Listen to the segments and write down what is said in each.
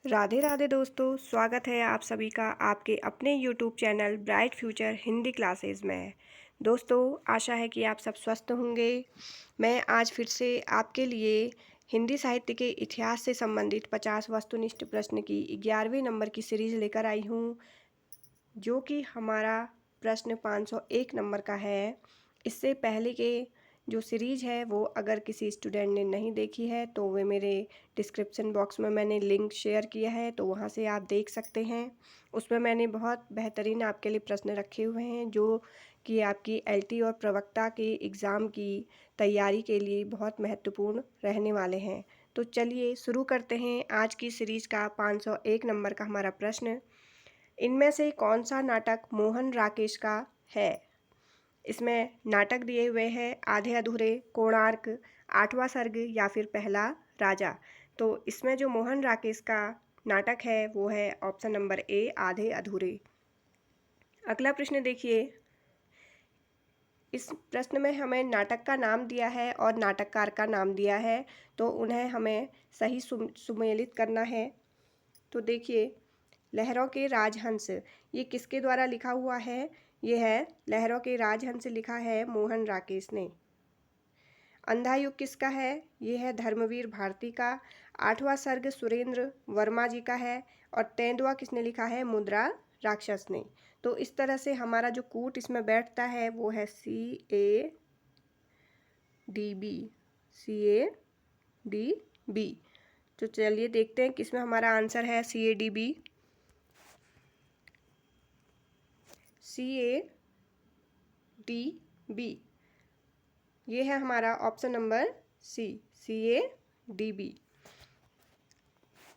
राधे राधे दोस्तों, स्वागत है आप सभी का आपके अपने YouTube channel bright future Hindi classes में। दोस्तों, आशा है कि आप सब स्वस्थ होंगे। मैं आज फिर से आपके लिए हिंदी साहित्य के इतिहास से संबंधित 50 वस्तुनिष्ठ प्रश्न की 11वें नंबर की सीरीज लेकर आई हूँ, जो कि हमारा प्रश्न 501 नंबर का है। इससे पहले के जो सीरीज़ है वो अगर किसी स्टूडेंट ने नहीं देखी है तो वे मेरे डिस्क्रिप्शन बॉक्स में मैंने लिंक शेयर किया है, तो वहाँ से आप देख सकते हैं। उसमें मैंने बहुत बेहतरीन आपके लिए प्रश्न रखे हुए हैं, जो कि आपकी एलटी और प्रवक्ता के एग्ज़ाम की तैयारी के लिए बहुत महत्वपूर्ण रहने वाले हैं। तो चलिए शुरू करते हैं आज की सीरीज़ का 501 नंबर का हमारा प्रश्न। इनमें से कौन सा नाटक मोहन राकेश का है? इसमें नाटक दिए हुए हैं आधे अधूरे, कोणार्क, आठवां सर्ग या फिर पहला राजा। तो इसमें जो मोहन राकेश का नाटक है वो है ऑप्शन नंबर ए, आधे अधूरे। अगला प्रश्न देखिए। इस प्रश्न में हमें नाटक का नाम दिया है और नाटककार का नाम दिया है, तो उन्हें हमें सही सुमेलित करना है। तो देखिए, लहरों के राजहंस, ये किसके द्वारा लिखा हुआ है? ये है लहरों के राजहंस, लिखा है मोहन राकेश ने। अंधा युग किसका है? ये है धर्मवीर भारती का। आठवां सर्ग सुरेंद्र वर्मा जी का है। और तेंदुआ किसने लिखा है? मुद्रा राक्षस ने। तो इस तरह से हमारा जो कूट इसमें बैठता है वो है CADB, CADB। तो चलिए देखते हैं किसमें हमारा आंसर है CADB। CADB ये है हमारा ऑप्शन नंबर सी, CADB।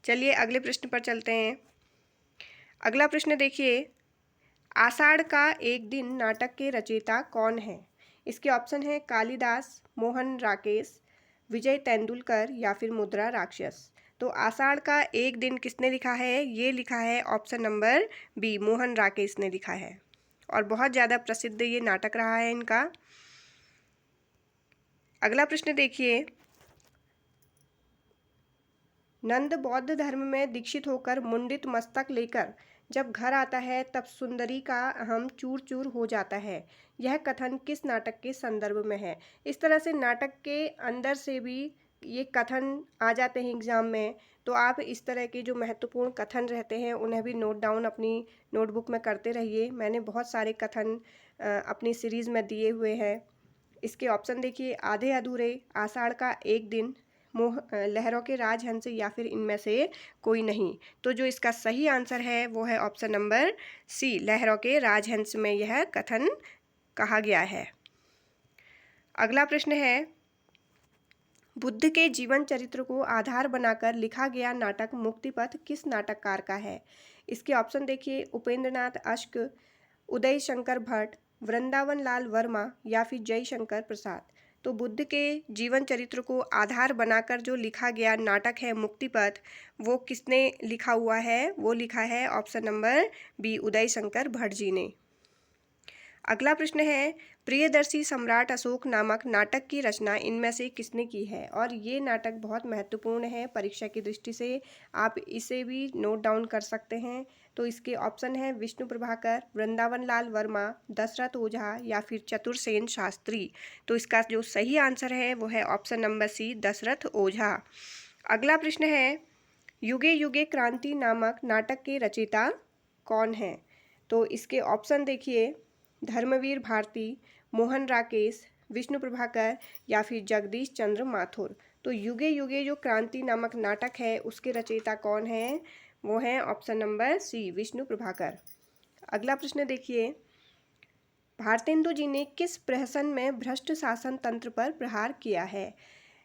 चलिए अगले प्रश्न पर चलते हैं। अगला प्रश्न देखिए। आषाढ़ का एक दिन नाटक के रचयिता कौन है? इसके ऑप्शन है कालिदास, मोहन राकेश, विजय तेंदुलकर या फिर मुद्रा राक्षस। तो आषाढ़ का एक दिन किसने लिखा है? ये लिखा है option number B, Mohan Rakesh ने लिखा है। और बहुत ज़्यादा प्रसिद्ध ये नाटक रहा है इनका। अगला प्रश्न देखिए। नंद बौद्ध धर्म में दीक्षित होकर मुंडित मस्तक लेकर जब घर आता है तब सुंदरी का अहम चूर चूर हो जाता है। यह कथन किस नाटक के संदर्भ में है? इस तरह से नाटक के अंदर से भी ये कथन आ जाते हैं एग्जाम में, तो आप इस तरह के जो महत्वपूर्ण कथन रहते हैं उन्हें भी नोट डाउन अपनी नोटबुक में करते रहिए। मैंने बहुत सारे कथन अपनी सीरीज़ में दिए हुए हैं। इसके ऑप्शन देखिए। आधे अधूरे, आषाढ़ का एक दिन, लहरों के राजहंस या फिर इनमें से कोई नहीं। तो जो इसका सही आंसर है वो है ऑप्शन नंबर सी, लहरों के राजहंस में यह कथन कहा गया है। अगला प्रश्न है। बुद्ध के जीवन चरित्र को आधार बनाकर लिखा गया नाटक मुक्तिपथ किस नाटककार का है? इसके ऑप्शन देखिए। उपेंद्रनाथ अश्क, उदय शंकर भट्ट, वृंदावन लाल वर्मा या फिर जयशंकर प्रसाद। तो बुद्ध के जीवन चरित्र को आधार बनाकर जो लिखा गया नाटक है मुक्तिपथ, वो किसने लिखा हुआ है? वो लिखा है option number B, Uday Shankar Bhatt ji ने। अगला प्रश्न है। प्रियदर्शी सम्राट अशोक नामक नाटक की रचना इनमें से किसने की है? और ये नाटक बहुत महत्वपूर्ण है परीक्षा की दृष्टि से, आप इसे भी नोट डाउन कर सकते हैं। तो इसके ऑप्शन है विष्णु प्रभाकर, वृंदावन लाल वर्मा, दशरथ ओझा या फिर चतुरसेन शास्त्री। तो इसका जो सही आंसर है वो है ऑप्शन नंबर सी, दशरथ ओझा। अगला प्रश्न है। युगे युगे क्रांति नामक नाटक के रचयिता कौन है? तो इसके ऑप्शन देखिए। धर्मवीर भारती, मोहन राकेश, विष्णु प्रभाकर या फिर जगदीश चंद्र माथुर। तो युगे युगे जो क्रांति नामक नाटक है उसके रचयिता कौन है? वो है option number C, Vishnu Prabhakar. अगला प्रश्न देखिए। भारतेंदु जी ने किस प्रहसन में भ्रष्ट शासन तंत्र पर प्रहार किया है?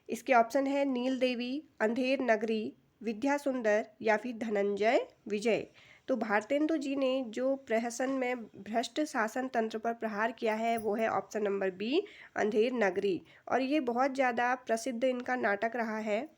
इसके ऑप्शन है नील देवी, अंधेर नगरी, विद्या सुंदर या फिर धनंजय विजय। तो भारतेंदु जी ने जो प्रहसन में भ्रष्ट शासन तंत्र पर प्रहार किया है वो है option number B, Andher Nagari. और ये बहुत ज़्यादा प्रसिद्ध इनका नाटक रहा है।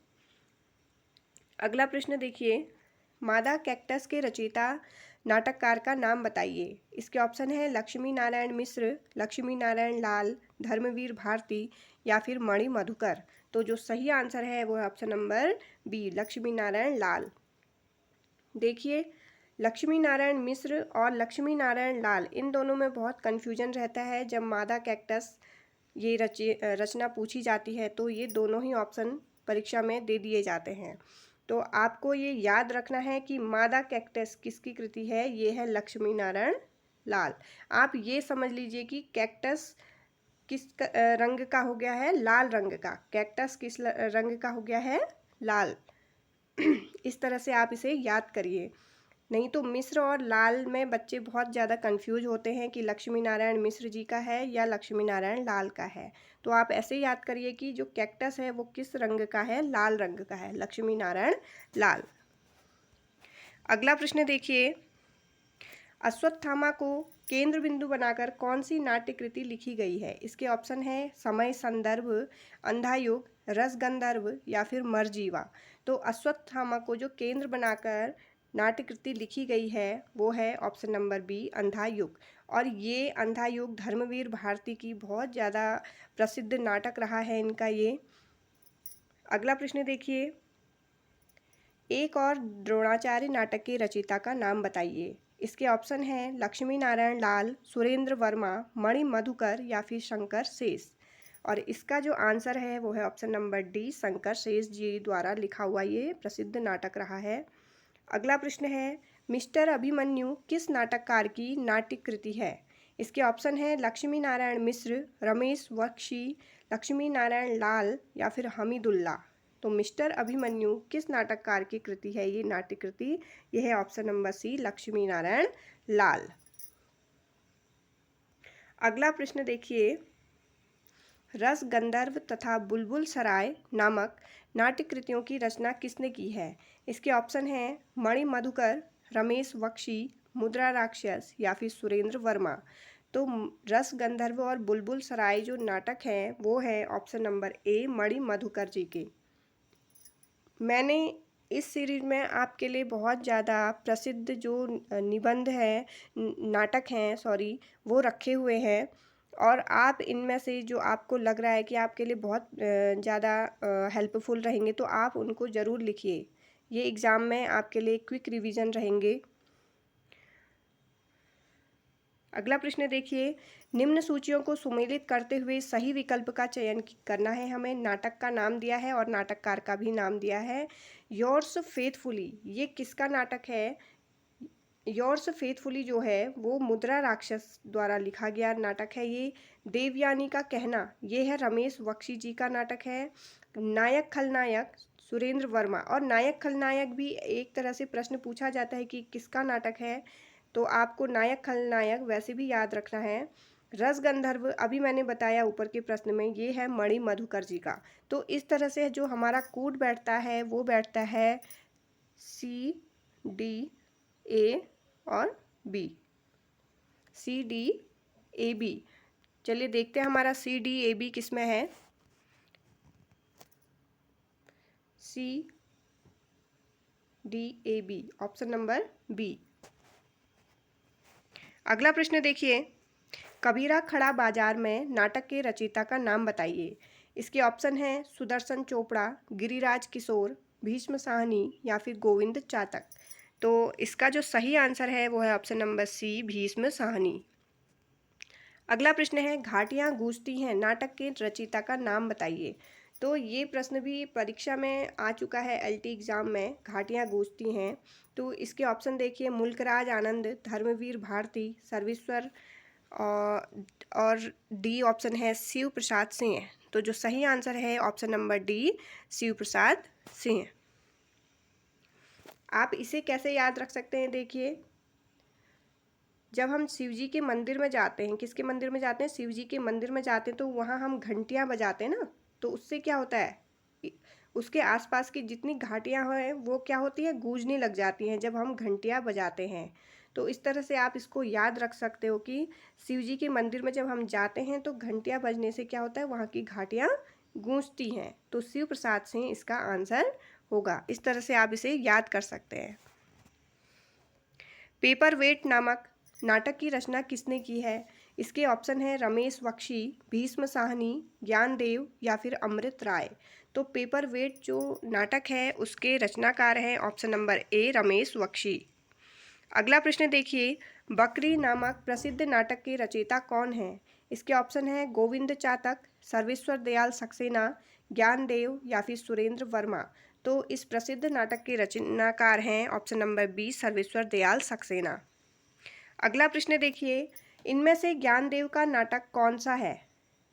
अगला प्रश्न देखिए। मादा कैक्टस के रचयिता नाटककार का नाम बताइए। इसके ऑप्शन है लक्ष्मी नारायण मिश्र, लक्ष्मी नारायण लाल, धर्मवीर भारती या फिर मणि मधुकर। तो जो सही आंसर है वो है option number B, Lakshmi Narayan Lal. देखिए, लक्ष्मी नारायण मिश्र और लक्ष्मी नारायण लाल, इन दोनों में बहुत कन्फ्यूजन रहता है जब मादा कैक्टस ये रचना पूछी जाती है, तो ये दोनों ही ऑप्शन परीक्षा में दे दिए जाते हैं। तो आपको ये याद रखना है कि मादा कैक्टस किसकी कृति है, ये है लक्ष्मी नारायण लाल। आप ये समझ लीजिए कि कैक्टस किस रंग का हो गया है, लाल रंग का। कैक्टस किस रंग का हो गया है, लाल। इस तरह से आप इसे याद करिए। नहीं तो मिश्र और लाल में बच्चे बहुत ज़्यादा कंफ्यूज होते हैं कि लक्ष्मी नारायण मिश्र जी का है या लक्ष्मी नारायण लाल का है। तो आप ऐसे याद करिए कि जो कैक्टस है वो किस रंग का है, लाल रंग का है, लक्ष्मी नारायण लाल। अगला प्रश्न देखिए, अश्वत्थामा को केंद्र बिंदु बनाकर कौन सी नाट्य कृति लिखी गई है? इसके ऑप्शन है समय संदर्भ, अंधायुग, रसगंधर्व या फिर मरजीवा। तो अश्वत्थामा को जो केंद्र बनाकर नाट्य कृति लिखी गई है वो है ऑप्शन नंबर बी, अंधायुग। और ये अंधायुग धर्मवीर भारती की बहुत ज़्यादा प्रसिद्ध नाटक रहा है इनका ये। अगला प्रश्न देखिए, एक और द्रोणाचार्य नाटक के रचयिता का नाम बताइए। इसके ऑप्शन हैं लक्ष्मी नारायण लाल, सुरेंद्र वर्मा, मणि मधुकर या फिर शंकर शेष। और इसका जो आंसर है वो है ऑप्शन नंबर डी, शंकर शेष जी द्वारा लिखा हुआ ये प्रसिद्ध नाटक रहा है। अगला प्रश्न है, मिस्टर अभिमन्यु किस नाटककार की नाट्य कृति है? इसके ऑप्शन है लक्ष्मी नारायण मिश्र, रमेश बख्शी, लक्ष्मी नारायण लाल या फिर हमीदुल्ला। तो मिस्टर अभिमन्यु किस नाटककार की कृति है ये नाट्य कृति? यह है option number C, Lakshmi Narayan Lal. अगला प्रश्न देखिए, रस गंधर्व तथा बुलबुल सराय नामक नाट्य कृतियों की रचना किसने की है? इसके ऑप्शन हैं मणि मधुकर, रमेश बख्शी, मुद्रा राक्षस या फिर सुरेंद्र वर्मा। तो रस गंधर्व और बुलबुल सराय जो नाटक हैं वो है ऑप्शन नंबर ए, मणि मधुकर जी के। मैंने इस सीरीज में आपके लिए बहुत ज़्यादा प्रसिद्ध जो निबंध है, नाटक हैं सॉरी, वो रखे हुए हैं। और आप इनमें से जो आपको लग रहा है कि आपके लिए बहुत ज़्यादा हेल्पफुल रहेंगे तो आप उनको ज़रूर लिखिए। ये एग्ज़ाम में आपके लिए क्विक रिवीजन रहेंगे। अगला प्रश्न देखिए, निम्न सूचियों को सुमेलित करते हुए सही विकल्प का चयन करना है हमें। नाटक का नाम दिया है और नाटककार का भी नाम दिया है। योर्स फेथफुली, ये किसका नाटक है? योर्स फेथफुली जो है वो मुद्रा राक्षस द्वारा लिखा गया नाटक है ये। देवयानी का कहना, ये है रमेश बख्शी जी का नाटक है। नायक खलनायक सुरेंद्र वर्मा, और नायक खलनायक भी एक तरह से प्रश्न पूछा जाता है कि किसका नाटक है, तो आपको नायक खलनायक वैसे भी याद रखना है। रस गंधर्व अभी मैंने बताया ऊपर के प्रश्न में, ये है मणि मधुकर जी का। तो इस तरह से जो हमारा कोड बैठता है वो बैठता है सी डी ए और B, C D A B. चलिए देखते हैं हमारा सी डी ए बी किस में है। C D A B, option number B. अगला प्रश्न देखिए, कबीरा खड़ा बाजार में नाटक के रचयिता का नाम बताइए। इसके ऑप्शन हैं सुदर्शन चोपड़ा, गिरिराज किशोर, भीष्म साहनी या फिर गोविंद चातक। तो इसका जो सही आंसर है वो है option number C, Bhishma Sahni. अगला प्रश्न है, घाटियाँ गूंजती हैं नाटक के रचयिता का नाम बताइए। तो ये प्रश्न भी परीक्षा में आ चुका है, एलटी एग्ज़ाम में, घाटियाँ गूंजती हैं। तो इसके ऑप्शन देखिए, मुल्कराज आनंद, धर्मवीर भारती, सर्वेश्वर और डी ऑप्शन है शिव प्रसाद सिंह। तो जो सही आंसर है option number D, Shiv Prasad Singh. आप इसे कैसे याद रख सकते हैं? देखिए, जब हम शिव जी के मंदिर में जाते हैं, किसके मंदिर में जाते हैं? शिव जी के मंदिर में जाते हैं, तो वहाँ हम घंटियाँ बजाते हैं ना, तो उससे क्या होता है, उसके आसपास की जितनी घाटियाँ हैं वो क्या होती है, गूंजने लग जाती हैं जब हम घंटियाँ बजाते हैं। तो इस तरह से आप इसको याद रख सकते हो कि शिव जी के मंदिर में जब हम जाते हैं तो घंटियाँ बजने से क्या होता है, वहाँ की घाटियाँ गूंजती हैं। तो शिव प्रसाद सिंह इसका आंसर होगा। इस तरह से आप इसे याद कर सकते हैं। पेपर वेट नामक नाटक की रचना किसने की है? इसके ऑप्शन है रमेश बख्शी, भीष्म साहनी, ज्ञानदेव या फिर अमृत राय। तो पेपर वेट जो नाटक है उसके रचनाकार हैं option number A Ramesh Bakshi. अगला प्रश्न देखिए, बकरी नामक प्रसिद्ध नाटक के रचयिता कौन हैं? इसके ऑप्शन हैं गोविंद चातक, सर्वेश्वर दयाल सक्सेना, ज्ञानदेव या फिर सुरेंद्र वर्मा। तो इस प्रसिद्ध नाटक के रचनाकार हैं option number B Sarveshwar Dayal Saxena. अगला प्रश्न देखिए, इनमें से ज्ञानदेव का नाटक कौन सा है?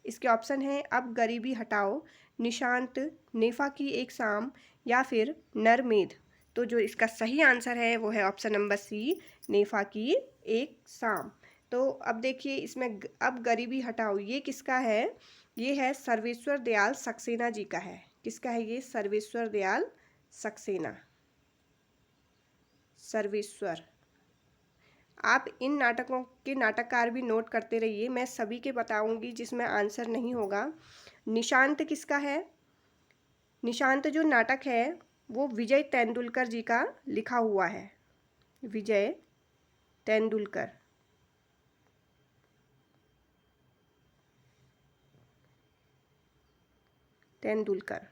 इसके ऑप्शन हैं अब गरीबी हटाओ, निशांत, नेफा की एक शाम या फिर नरमेध। तो जो इसका सही आंसर है वो है ऑप्शन नंबर सी नेफा की एक शाम। तो अब देखिए इसमें अब गरीबी हटाओ ये किसका है? ये है सर्वेश्वर दयाल सक्सेना जी का है। किसका है ये? सर्वेश्वर दयाल सक्सेना। सर्वेश्वर। आप इन नाटकों के नाटककार भी नोट करते रहिए, मैं सभी के बताऊंगी जिसमें आंसर नहीं होगा। निशांत किसका है? निशांत जो नाटक है वो विजय तेंदुलकर जी का लिखा हुआ है। विजय तेंदुलकर। तेंदुलकर।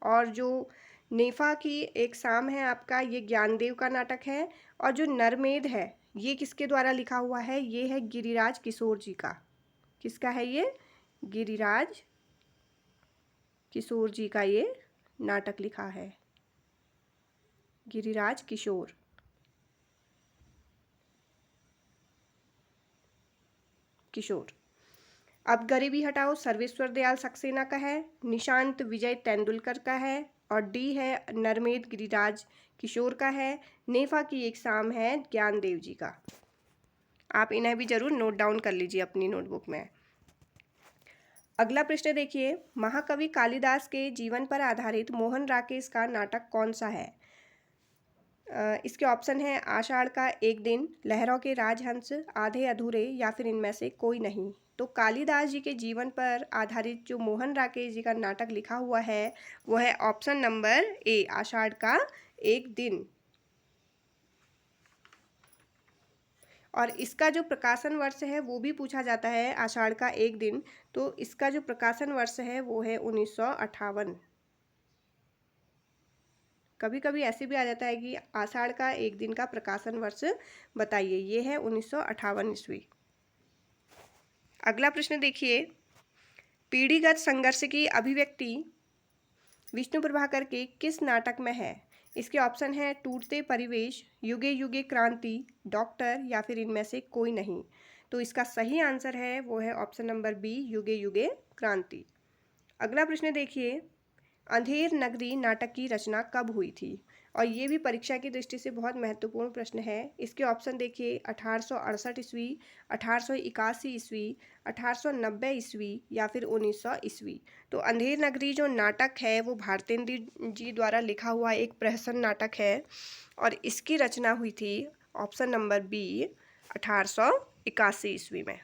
और जो नेफा की एक शाम है आपका, ये ज्ञानदेव का नाटक है। और जो नरमेध है ये किसके द्वारा लिखा हुआ है? ये है गिरिराज किशोर जी का। किसका है ये? गिरिराज किशोर जी का ये नाटक लिखा है। गिरिराज किशोर। किशोर। अब गरीबी हटाओ सर्वेश्वर दयाल सक्सेना का है, निशांत विजय तेंदुलकर का है और डी है नरमेध गिरिराज किशोर का है, नेफा की एक शाम है ज्ञानदेव जी का। आप इन्हें भी जरूर नोट डाउन कर लीजिए अपनी नोटबुक में। अगला प्रश्न देखिए, महाकवि कालिदास के जीवन पर आधारित मोहन राकेश का नाटक कौन सा है? इसके ऑप्शन है आषाढ़ का एक दिन, लहरों के राजहंस, आधे अधूरे या फिर इनमें से कोई नहीं। तो कालिदास जी के जीवन पर आधारित जो मोहन राकेश जी का नाटक लिखा हुआ है वो है ऑप्शन नंबर ए आषाढ़ का एक दिन। और इसका जो प्रकाशन वर्ष है वो भी पूछा जाता है आषाढ़ का एक दिन। तो इसका जो प्रकाशन वर्ष है वो है 1958। कभी कभी ऐसे भी आ जाता है कि आषाढ़ का एक दिन का प्रकाशन वर्ष बताइए। ये है 1958 ईस्वी। अगला प्रश्न देखिए, पीढ़ीगत संघर्ष की अभिव्यक्ति विष्णु प्रभाकर के किस नाटक में है? इसके ऑप्शन है टूटते परिवेश, युगे युगे क्रांति, डॉक्टर या फिर इनमें से कोई नहीं। तो इसका सही आंसर है वो है ऑप्शन नंबर बी युगे युगे क्रांति। अगला प्रश्न देखिए, अंधेर नगरी नाटक की रचना कब हुई थी? और ये भी परीक्षा की दृष्टि से बहुत महत्वपूर्ण प्रश्न है। इसके ऑप्शन देखिए 1868 ईस्वी, 1881 ईस्वी, 1890 ईस्वी या फिर 1900 ईस्वी। तो अंधेर नगरी जो नाटक है वो भारतेंदु जी द्वारा लिखा हुआ एक प्रहसन नाटक है और इसकी रचना हुई थी ऑप्शन नंबर बी 1881 ईस्वी में।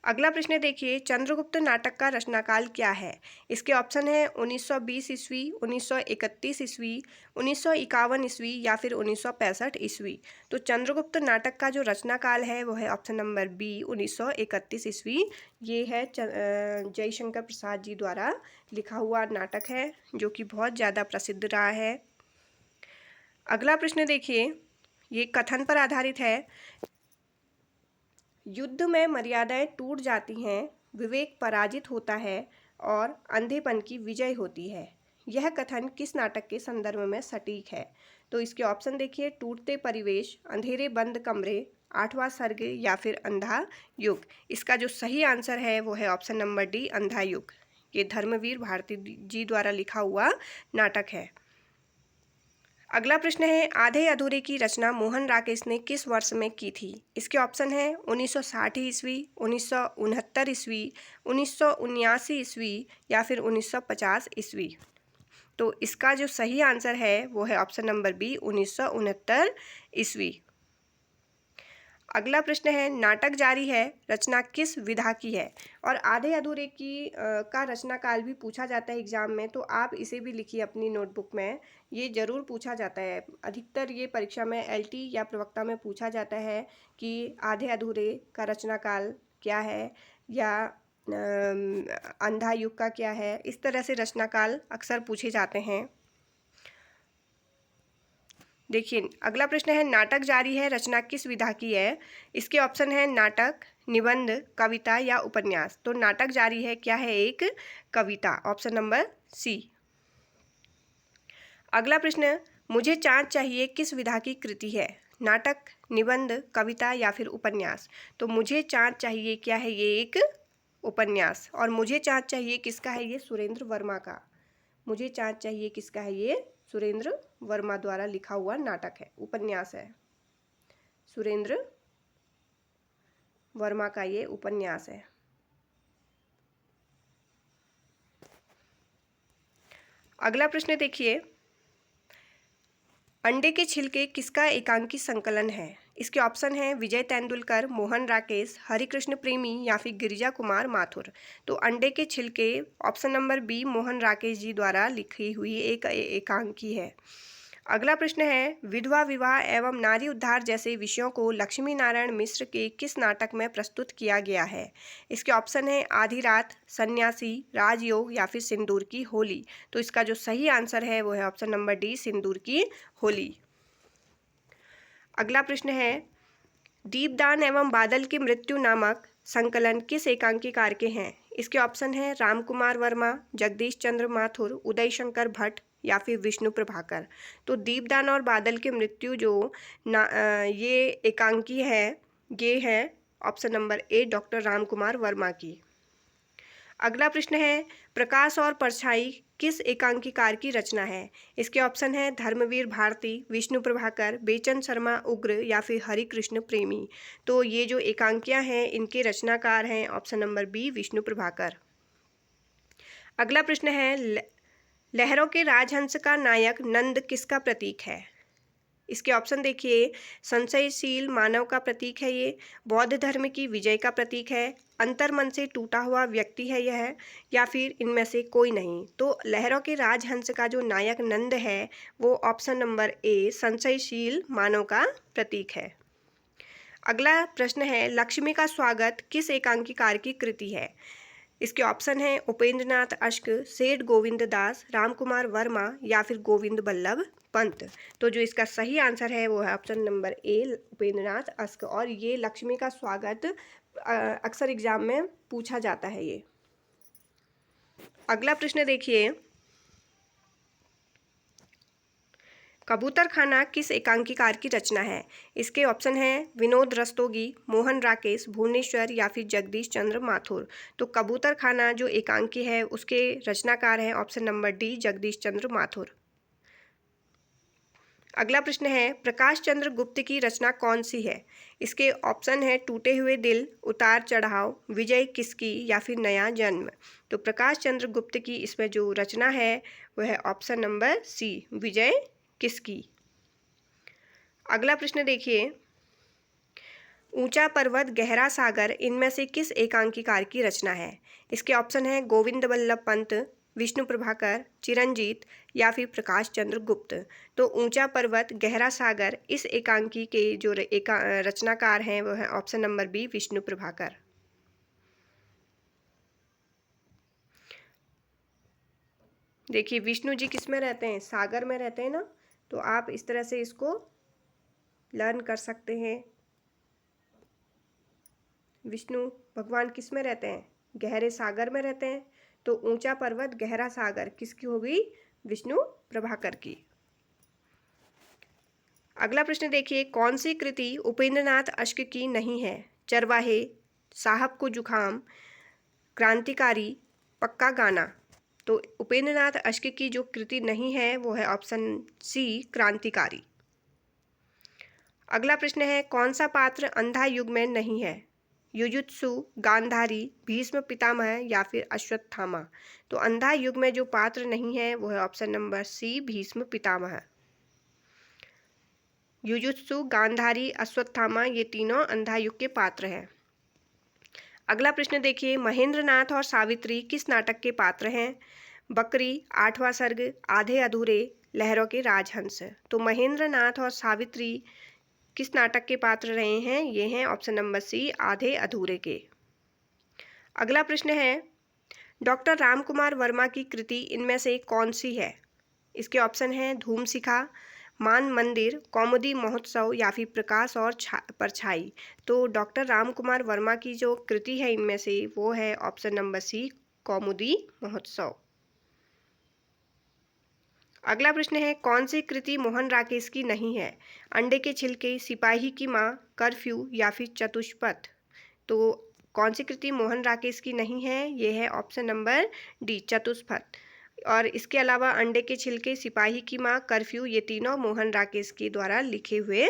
अगला प्रश्न देखिए, चंद्रगुप्त नाटक का रचनाकाल क्या है? इसके ऑप्शन है 1920 ईस्वी, 1931 ईस्वी, 1951 ईस्वी या फिर 1965 ईस्वी। तो चंद्रगुप्त नाटक का जो रचनाकाल है वो है ऑप्शन नंबर बी 1931 ईस्वी। ये है जयशंकर प्रसाद जी द्वारा लिखा हुआ नाटक है जो कि बहुत ज़्यादा प्रसिद्ध रहा है। अगला प्रश्न देखिए, ये कथन पर आधारित है। युद्ध में मर्यादाएं टूट जाती हैं, विवेक पराजित होता है और अंधेपन की विजय होती है। यह कथन किस नाटक के संदर्भ में सटीक है? तो इसके ऑप्शन देखिए टूटते परिवेश, अंधेरे बंद कमरे, आठवां सर्ग या फिर अंधा युग। इसका जो सही आंसर है वो है ऑप्शन नंबर डी अंधा युग। ये धर्मवीर भारती जी द्वारा लिखा हुआ नाटक है। अगला प्रश्न है, आधे अधूरे की रचना मोहन राकेश ने किस वर्ष में की थी? इसके ऑप्शन है 1960 ईस्वी, 1969 ईस्वी, 1979 ईस्वी या फिर 1950 ईस्वी। तो इसका जो सही आंसर है वो है ऑप्शन नंबर बी 1969 ईस्वी। अगला प्रश्न है, नाटक जारी है रचना किस विधा की है? और आधे अधूरे की का रचना काल भी पूछा जाता है एग्जाम में, तो आप इसे भी लिखिए अपनी नोटबुक में। ये जरूर पूछा जाता है, अधिकतर ये परीक्षा में एलटी या प्रवक्ता में पूछा जाता है कि आधे अधूरे का रचना काल क्या है या अंधा युग का क्या है। इस तरह से रचनाकाल अक्सर पूछे जाते हैं। देखिए अगला प्रश्न है, नाटक जारी है रचना किस विधा की है। इसके ऑप्शन है नाटक, निबंध, कविता या उपन्यास। तो नाटक जारी है क्या है, एक कविता, ऑप्शन नंबर सी। अगला प्रश्न, मुझे चाँद चाहिए किस विधा की कृति है। नाटक, निबंध, कविता या फिर उपन्यास। तो मुझे चाँद चाहिए क्या है, ये एक उपन्यास। और मुझे चाँद चाहिए किसका है, ये सुरेंद्र वर्मा का। मुझे चाँद चाहिए किसका है, ये सुरेंद्र वर्मा द्वारा लिखा हुआ नाटक है, उपन्यास है। सुरेंद्र वर्मा का ये उपन्यास है। अगला प्रश्न देखिए, अंडे के छिलके किसका एकांकी संकलन है। इसके ऑप्शन हैं विजय तेंदुलकर, मोहन राकेश, हरिकृष्ण प्रेमी या फिर गिरिजा कुमार माथुर। तो अंडे के छिलके, option number B, Mohan Rakesh ji द्वारा लिखी हुई एक एकांकी है। अगला प्रश्न है, विधवा विवाह एवं नारी उद्धार जैसे विषयों को लक्ष्मी नारायण मिश्र के किस नाटक में प्रस्तुत किया गया है। इसके ऑप्शन है आधी रात, सन्यासी, राजयोग या फिर सिंदूर की होली। तो इसका जो सही आंसर है वो है ऑप्शन नंबर डी, सिंदूर की होली। अगला प्रश्न है, दीपदान एवं बादल की मृत्यु नामक संकलन किस एकांकीकार के हैं। इसके ऑप्शन है रामकुमार वर्मा, जगदीश चंद्र माथुर, उदय शंकर भट्ट या फिर विष्णु प्रभाकर। तो दीपदान और बादल की मृत्यु जो ये एकांकी है, ये है ऑप्शन नंबर ए, डॉक्टर रामकुमार वर्मा की। अगला प्रश्न है, प्रकाश और परछाई किस एकांकीकार की रचना है। इसके ऑप्शन है धर्मवीर भारती, विष्णु प्रभाकर, बेचन शर्मा उग्र या फिर हरिकृष्ण प्रेमी। तो ये जो एकांकियां हैं इनके रचनाकार हैं option number B, Vishnu Prabhakar. अगला प्रश्न है, लहरों के राजहंस का नायक नंद किसका प्रतीक है। इसके ऑप्शन देखिए, संशयशील मानव का प्रतीक है ये, बौद्ध धर्म की विजय का प्रतीक है, अंतर्मन से टूटा हुआ व्यक्ति है यह, या फिर इनमें से कोई नहीं। तो लहरों के राजहंस का जो नायक नंद है वो ऑप्शन नंबर ए, संशयशील मानव का प्रतीक है। अगला प्रश्न है, लक्ष्मी का स्वागत किस एकांकीकार की कृति है। इसके ऑप्शन हैं उपेंद्रनाथ अश्क, सेठ गोविंद दास, रामकुमार वर्मा या फिर गोविंद बल्लभ पंत। तो जो इसका सही आंसर है वो है ऑप्शन नंबर ए, उपेंद्रनाथ अश्क। और ये लक्ष्मी का स्वागत अक्सर एग्जाम में पूछा जाता है ये। अगला प्रश्न देखिए, कबूतर खाना किस एकांकीकार की रचना है। इसके ऑप्शन हैं विनोद रस्तोगी, मोहन राकेश, भुवनेश्वर या फिर जगदीश चंद्र माथुर। तो कबूतर खाना जो एकांकी है उसके रचनाकार हैं ऑप्शन नंबर डी, जगदीश चंद्र माथुर। अगला प्रश्न है, प्रकाश चंद्र गुप्त की रचना कौन सी है। इसके ऑप्शन है टूटे हुए दिल, उतार चढ़ाव, विजय किसकी या फिर नया जन्म। तो प्रकाश चंद्र गुप्त की इसमें जो रचना है वह है ऑप्शन नंबर सी, विजय किसकी। अगला प्रश्न देखिए, ऊंचा पर्वत गहरा सागर इनमें से किस एकांकीकार की रचना है। इसके ऑप्शन है गोविंद बल्लभ पंत, विष्णु प्रभाकर, चिरंजीत या फिर प्रकाश चंद्र गुप्त। तो ऊंचा पर्वत गहरा सागर इस एकांकी के जो रचनाकार हैं वो है option number B, Vishnu Prabhakar. देखिए विष्णु जी किस में रहते हैं, सागर में रहते हैं ना। तो आप इस तरह से इसको लर्न कर सकते हैं। विष्णु भगवान किस में रहते हैं, गहरे सागर में रहते हैं। तो ऊंचा पर्वत गहरा सागर किसकी हो गई, विष्णु प्रभाकर की। अगला प्रश्न देखिए, कौन सी कृति उपेंद्रनाथ अश्क की नहीं है। चरवाहे, साहब को जुखाम, क्रांतिकारी, पक्का गाना। तो उपेंद्रनाथ अश्क की जो कृति नहीं है वो है ऑप्शन सी, क्रांतिकारी। अगला प्रश्न है, कौन सा पात्र अंधा युग में नहीं है। युजुत्सु, गांधारी, भीष्म पितामह या फिर अश्वत्थामा। तो अंधा युग में जो पात्र नहीं है वो है option number C, Bhishma Pitamah. Yuzutsu, Gandhari, Ashwatthama ये तीनों अंधा युग के पात्र हैं। अगला प्रश्न देखिए, महेंद्रनाथ और सावित्री किस नाटक के पात्र हैं। बकरी, आठवां सर्ग, आधे अधूरे, लहरों के राजहंस। तो महेंद्रनाथ और सावित्री किस नाटक के पात्र रहे हैं, ये हैं ऑप्शन नंबर सी, आधे अधूरे के। अगला प्रश्न है, डॉक्टर रामकुमार वर्मा की कृति इनमें से कौन सी है? इसके ऑप्शन हैं धूम शिखा, मान मंदिर, कौमुदी महोत्सव या फिर प्रकाश और परछाई। तो डॉक्टर रामकुमार वर्मा की जो कृति है इनमें से वो है ऑप्शन नंबर सी, कौमुदी महोत्सव। अगला प्रश्न है, कौन सी कृति मोहन राकेश की नहीं है? अंडे के छिलके, सिपाही की माँ, कर्फ्यू या फिर चतुष्पथ। तो कौन सी कृति मोहन राकेश की नहीं है? ये है ऑप्शन नंबर डी, चतुष्पथ। और इसके अलावा अंडे के छिलके, सिपाही की माँ, कर्फ्यू, ये तीनों मोहन राकेश के द्वारा लिखे हुए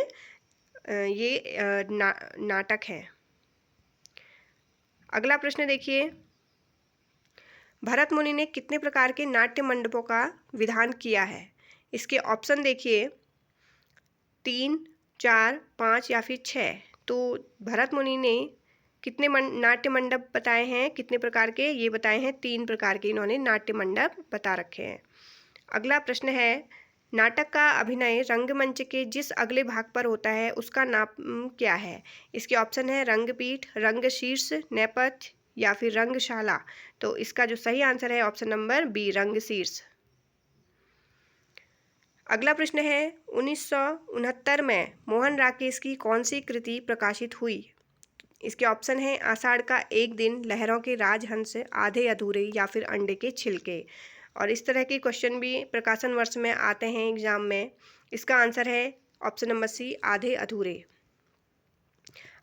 नाटक हैं। अगला प्रश्न देखिए, भरत मुनि ने कितने प्रकार के नाट्य मंडपों का विधान किया है? इसके ऑप्शन देखिए 3, 4, 5 या फिर 6। तो भरत मुनि ने कितने नाट्य मंडप बताए हैं, कितने प्रकार के? ये बताए हैं 3 प्रकार के इन्होंने नाट्य मंडप बता रखे हैं। अगला प्रश्न है, नाटक का अभिनय रंगमंच के जिस अगले भाग पर होता है उसका नाम क्या है? इसके ऑप्शन है रंगपीठ, रंगशीर्ष, नेपथ्य या फिर रंगशाला। तो इसका जो सही आंसर है ऑप्शन नंबर बी, रंगशीर्ष। अगला प्रश्न है, 1969 में मोहन राकेश की कौन सी कृति प्रकाशित हुई? इसके ऑप्शन हैं आषाढ़ का एक दिन, लहरों के राजहंस, आधे अधूरे या फिर अंडे के छिलके। और इस तरह के क्वेश्चन भी प्रकाशन वर्ष में आते हैं एग्जाम में। इसका आंसर है ऑप्शन नंबर सी, आधे अधूरे।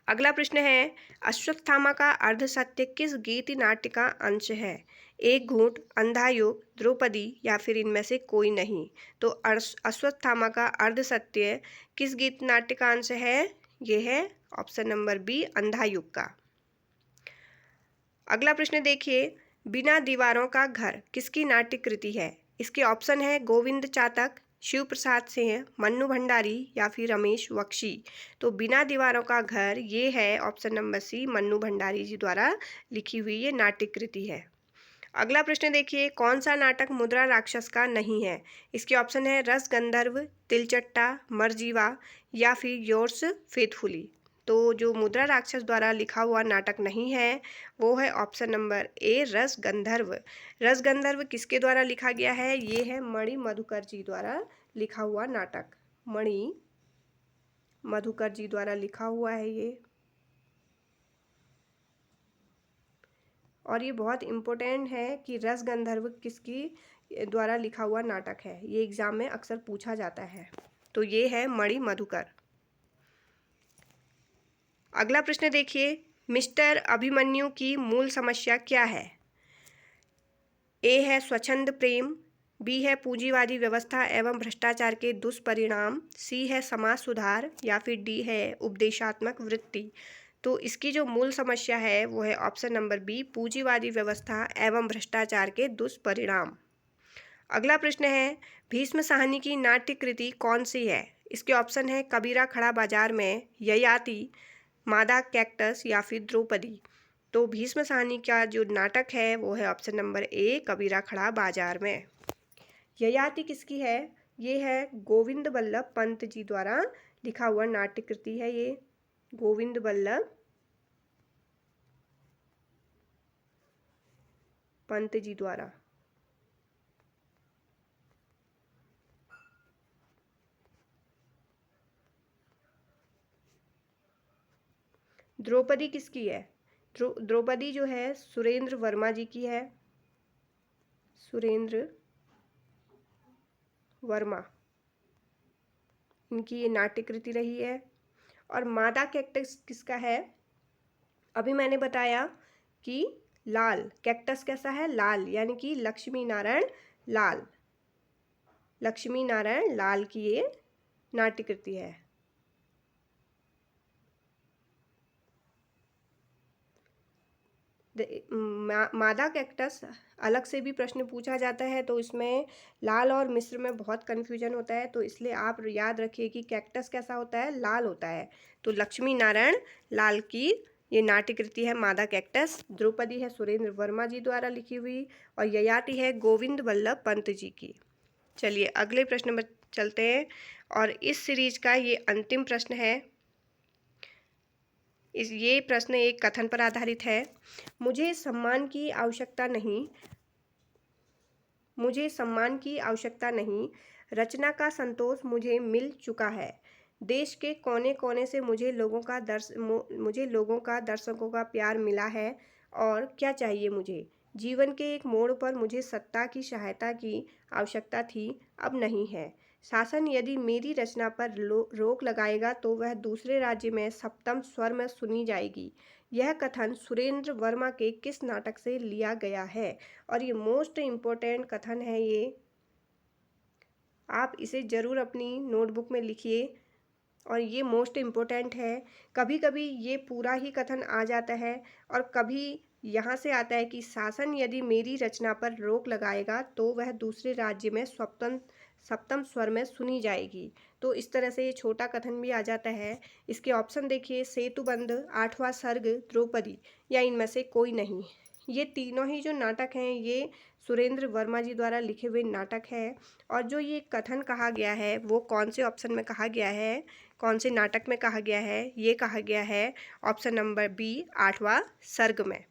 अगला प्रश्न है, अश्वत्थामा का अर्धसत्य किस गीत नाट्य का अंश है? एक घूंट, अंधा युग, द्रौपदी या फिर इनमें से कोई नहीं। तो अश्वत्थामा का अर्धसत्य किस गीत नाट्य का अंश है? ये है ऑप्शन नंबर बी, अंधा युग का। अगला प्रश्न देखिए, बिना दीवारों का घर किसकी नाट्य कृति है? इसके ऑप्शन है गोविंद चातक, शिव प्रसाद सिंह, मन्नू भंडारी या फिर रमेश बख्शी। तो बिना दीवारों का घर ये है option number C, Mannu Bhandari ji द्वारा लिखी हुई ये नाट्य कृति है। अगला प्रश्न देखिए, कौन सा नाटक मुद्रा राक्षस का नहीं है? इसके ऑप्शन है रस गंधर्व, तिलचट्टा, मरजीवा या फिर योर्स फेथफुली। तो जो मुद्रा राक्षस द्वारा लिखा हुआ नाटक नहीं है वो है ऑप्शन नंबर ए, रस गंधर्व। रस गंधर्व किसके द्वारा लिखा गया है? ये है मणि मधुकर जी द्वारा लिखा हुआ नाटक। मणि मधुकर जी द्वारा लिखा हुआ है ये। और ये बहुत इम्पोर्टेंट है कि रस गंधर्व किसकी द्वारा लिखा हुआ नाटक है, ये एग्जाम में अक्सर पूछा जाता है। तो ये है मणि मधुकर। अगला प्रश्न देखिए, मिस्टर अभिमन्यु की मूल समस्या क्या है? ए है स्वच्छंद प्रेम, बी है पूंजीवादी व्यवस्था एवं भ्रष्टाचार के दुष्परिणाम, सी है समाज सुधार या फिर डी है उपदेशात्मक वृत्ति। तो इसकी जो मूल समस्या है वो है ऑप्शन नंबर बी, पूंजीवादी व्यवस्था एवं भ्रष्टाचार के दुष्परिणाम। अगला प्रश्न है, भीष्म साहनी की नाट्य कृति कौन सी है? इसके ऑप्शन है कबीरा खड़ा बाजार में, ययाति, मादा कैक्टस या फिर द्रौपदी। तो भीष्म साहनी का जो नाटक है वो है ऑप्शन नंबर ए, कबीरा खड़ा बाजार में। ययाति किसकी है? ये है गोविंद बल्लभ पंत जी द्वारा लिखा हुआ नाट्य कृति है ये, गोविंद बल्लभ पंत जी द्वारा। द्रौपदी किसकी है? द्रौपदी जो है सुरेंद्र वर्मा जी की है, सुरेंद्र वर्मा, इनकी ये नाट्य कृति रही है। और मादा कैक्टस किसका है? अभी मैंने बताया कि लाल कैक्टस कैसा है? लाल, यानी कि लक्ष्मी नारायण लाल, लक्ष्मी नारायण लाल की ये नाट्य कृति है। मादा कैक्टस अलग से भी प्रश्न पूछा जाता है, तो इसमें लाल और मिस्र में बहुत कन्फ्यूजन होता है, तो इसलिए आप याद रखिए कि कैक्टस कैसा होता है? लाल होता है। तो लक्ष्मी नारायण लाल की ये नाट्य कृति है मादा कैक्टस। द्रौपदी है सुरेंद्र वर्मा जी द्वारा लिखी हुई और ययाति है गोविंद बल्लभ पंत जी की। चलिए अगले प्रश्न में चलते हैं और इस सीरीज का ये अंतिम प्रश्न है। ये प्रश्न एक कथन पर आधारित है। मुझे सम्मान की आवश्यकता नहीं, मुझे सम्मान की आवश्यकता नहीं, रचना का संतोष मुझे मिल चुका है। देश के कोने-कोने से मुझे लोगों का, दर्शकों का प्यार मिला है और क्या चाहिए मुझे? जीवन के एक मोड़ पर मुझे सत्ता की सहायता की आवश्यकता थी, अब नहीं है। शासन यदि मेरी रचना पर रोक लगाएगा तो वह दूसरे राज्य में सप्तम स्वर में सुनी जाएगी। यह कथन सुरेंद्र वर्मा के किस नाटक से लिया गया है? और ये मोस्ट इम्पोर्टेंट कथन है ये, आप इसे ज़रूर अपनी नोटबुक में लिखिए और ये मोस्ट इम्पोर्टेंट है। कभी कभी ये पूरा ही कथन आ जाता है और कभी यहाँ से आता है कि शासन यदि मेरी रचना पर रोक लगाएगा तो वह दूसरे राज्य में सप्तम सप्तम स्वर में सुनी जाएगी। तो इस तरह से ये छोटा कथन भी आ जाता है। इसके ऑप्शन देखिए, सेतुबंध, आठवां सर्ग, द्रौपदी या इनमें से कोई नहीं। ये तीनों ही जो नाटक हैं ये सुरेंद्र वर्मा जी द्वारा लिखे हुए नाटक है। और जो ये कथन कहा गया है वो कौन से ऑप्शन में कहा गया है, कौन से नाटक में कहा गया है? ये कहा गया है ऑप्शन नंबर बी, आठवां सर्ग में।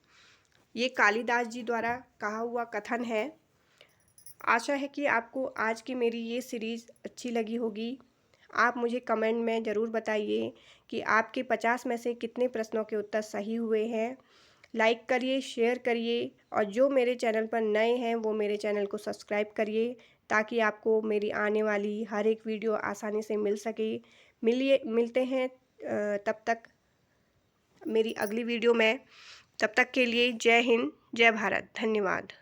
ये कालिदास जी द्वारा कहा हुआ कथन है। आशा है कि आपको आज की मेरी ये सीरीज़ अच्छी लगी होगी। आप मुझे कमेंट में ज़रूर बताइए कि आपके 50 में से कितने प्रश्नों के उत्तर सही हुए हैं। लाइक करिए, शेयर करिए और जो मेरे चैनल पर नए हैं वो मेरे चैनल को सब्सक्राइब करिए ताकि आपको मेरी आने वाली हर एक वीडियो आसानी से मिल सके। मिलते हैं तब तक मेरी अगली वीडियो में। तब तक के लिए जय हिंद, जय भारत, धन्यवाद।